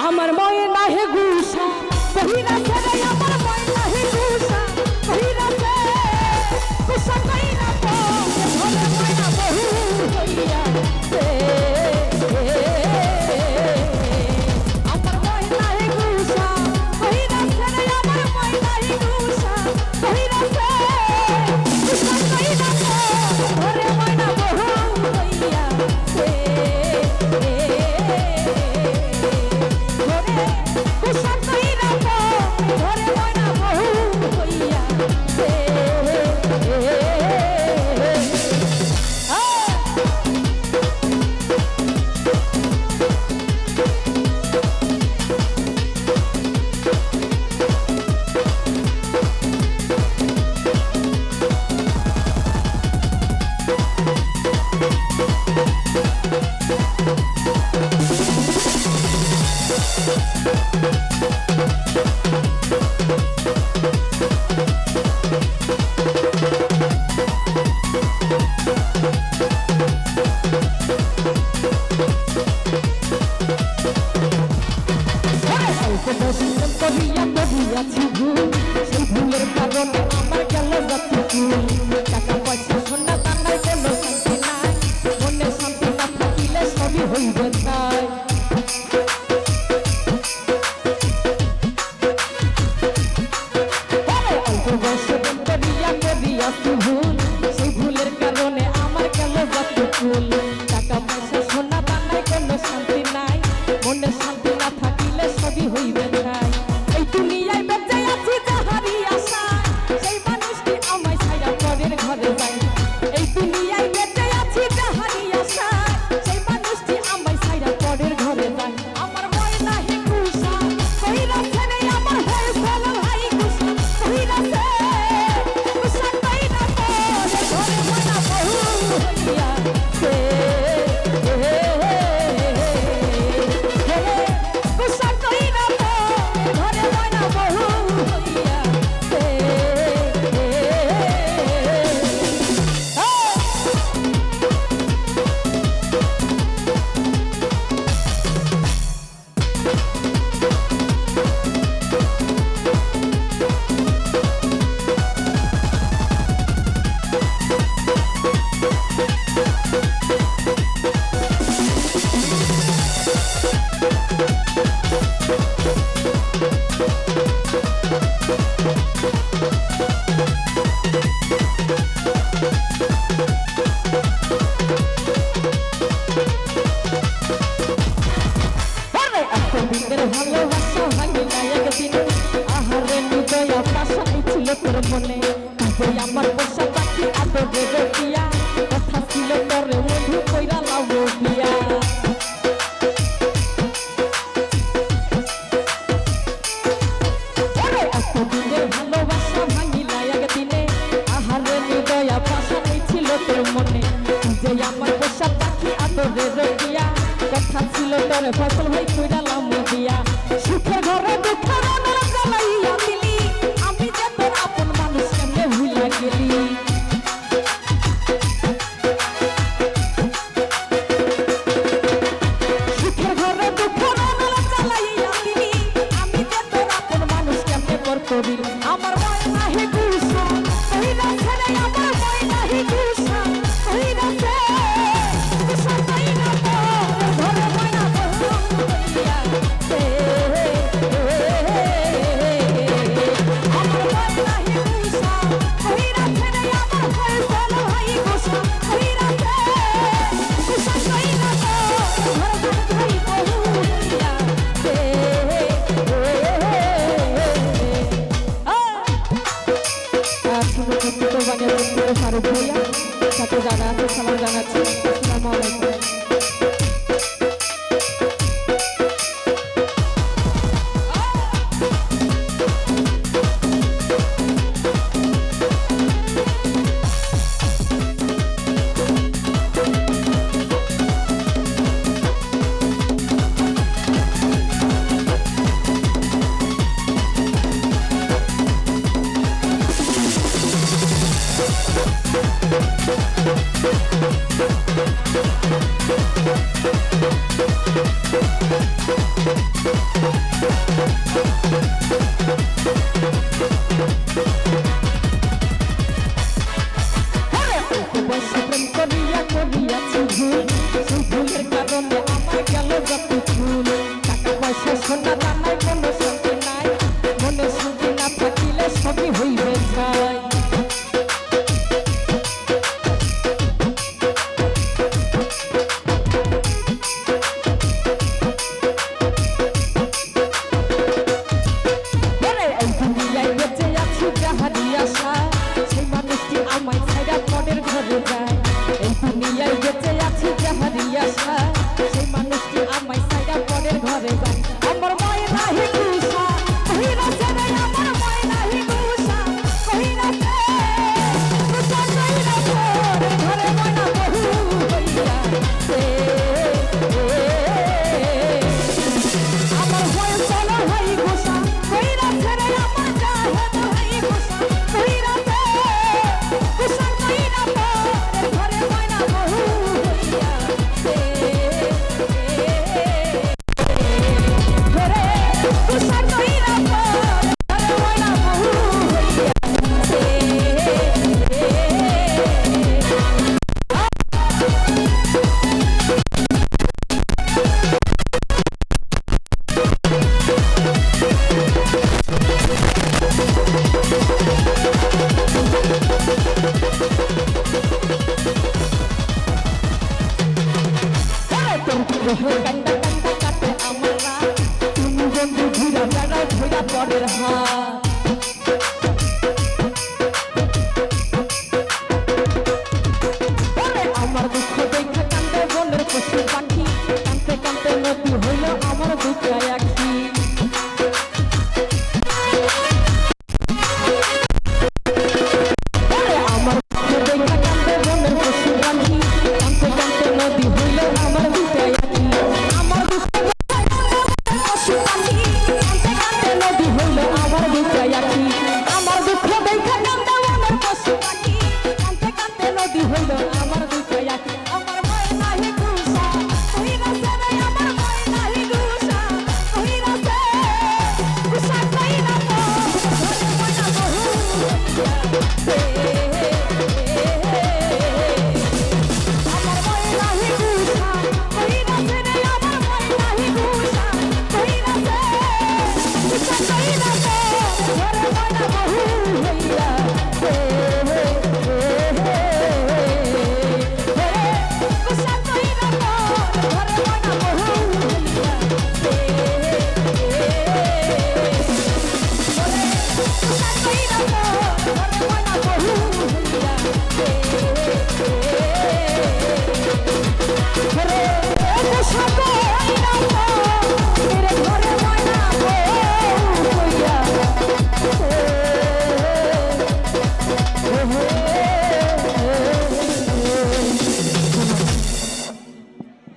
আমার ময়না হে গুসা কহিরা ছেড়ে আমার ময়না হে গুসা কহিরা ছে গুসা কইরা তো ঘরে ময়না বহু হইয়া ছে আমার ময়না হে গুসা কহিরা ছেড়ে আমার ময়না হে গুসা কহিরা ছে গুসা কইরা তো ঘরে ময়না বহু হইয়া ছে কুশান কইরা তো ঘরে ময়না বহু হইয়া ছে করিয়া করিয়াছি ভুল সেই ভুলের কারণে আমার গেল যত ভুল টাকা পয়সা সোনা দানায় গেল শান্তি নাই মনে শান্তি না থাকিলে সবই হইবে তাই অল্প বয়সে করিয়া করিয়াছি ভুল সেই ভুলের কারণে আমার গেল যত ভুল টাকা পয়সা সোনা দানায় গেল শান্তি নাই মনে শান্তি না থাকিলে সবই হইবে তাই দুনিয়ায় বেঁচে আছি যাহারি আশা সেই মানুষটি আমায় ছায়া পরের ঘরে যায় এই দুনিয়ায় বেঁচে আছি যাহারি আশা সেই মানুষটি আমায় ছায়া পরের ঘরে যায় আমার ময়না হে গুসা কইরা ছেড়ে আমার হয়েছিল ভাই গুসা কইরা ছে গুসা কইরা পরে ঘরে ময়না বহু হইয়া ছে গুসা কইরা ঘরে ময়না বহু হইয়া ছে দিনের ভালোবাসা ভাঙিলা একদিন আহারে হৃদয়া পাশাই ছিল তোর মনে তুই আমার পোষা পাখি আদরে রটিয়া কথা ছিল তোর মধু কইরা লাভ দিয়া দিনের ভালোবাসা ভাঙিলা একদিনে আহারে হৃদয়া পাশাই ছিল তোর মনে তুই আমার পোষা পাখি আদরে রটিয়া কথা ছিল তোর ফসল ভাই কইরা লাভ দিয়া সুখে ঘরে দুঃখের আনন্দ জ্বালাইয়া দিলি আমি যে তোর আপন মানুষ কেমনে ভুলা গেলি সুখের ঘরে দুঃখের আনন্দ জ্বালাইয়া দিলি আমি যে তোর আপন মানুষ কেমনে পর করিল আমার ময়না হে গুসা কইরা ছেড়ে আমার ময়না হে গুসা কইরা ছে গুসা কইরা তো ঘরে ময়না বহু পয়সা সোনা দানায় কোনো শান্তি নাই, মনে শান্তি না থাকিলে সবই হইবে ছাই। সেই মানুষটি আমায় ছাইরা পরের ঘরে যায়, এই দুনিয়ায় বেঁচে আছি যাহারি আশা, সেই মানুষটি আমায় ছাইরা পরের ঘরে যায়। আমার ময় নাহি গুসা কহিরা ছেড়ে, আমার ময় নাহি গুসা কহিরা ছেড়ে, গুসা কহিরা পরের ঘরে ময়না বহু হইয়া আমার ভয় চলো হই গুসা কহিরা ছেড়ে, আমার জাহেদ হই গুসা কহিরা কান্দা কান্দা কাটে আমার রাত, তুমি বন্ধু ঘুরা বেড়াও ঘুরা পরের হাত। আমার দুঃখ দেখা কান্দে বনের পশু পাখি, কান্দতে কান্দতে নদী হইল আমার দুঃখায় আখি। আমার দুঃখ দেখা কান্দে বনের পশু পাখি, কান্দতে কান্দতে নদী হইল আমার দুঃখায় আখি। আমার দুঃখ পশু পাখি, কান্দতে কান্দতে নদী হইল আমার দুঃখায় আখি। আমার দুঃখ দেখা কান্দে বনের পশু পাখি, কান্দতে কান্দতে নদী হইল আমার দুঃখায় আখি। আমার ভয় নাহি গুসা কহিরা ছেড়ে, আমার ভয় নাহি গুসা কহিরা ছেড়ে, গুসা কহিরা ঘরে ময়না বহু হইয়া। আমার ভয় নাহি গুসা কহিরা ছেড়ে, আমার ভয় নাহি গুসা কহিরা ছেড়ে, গুসা কহিরা ঘরে ময়না বহু হইয়া। গুসা কহিরা ঘরে ময়না বহু হইয়া। গুসা কহিরা ঘরে ময়না বহু হইয়া।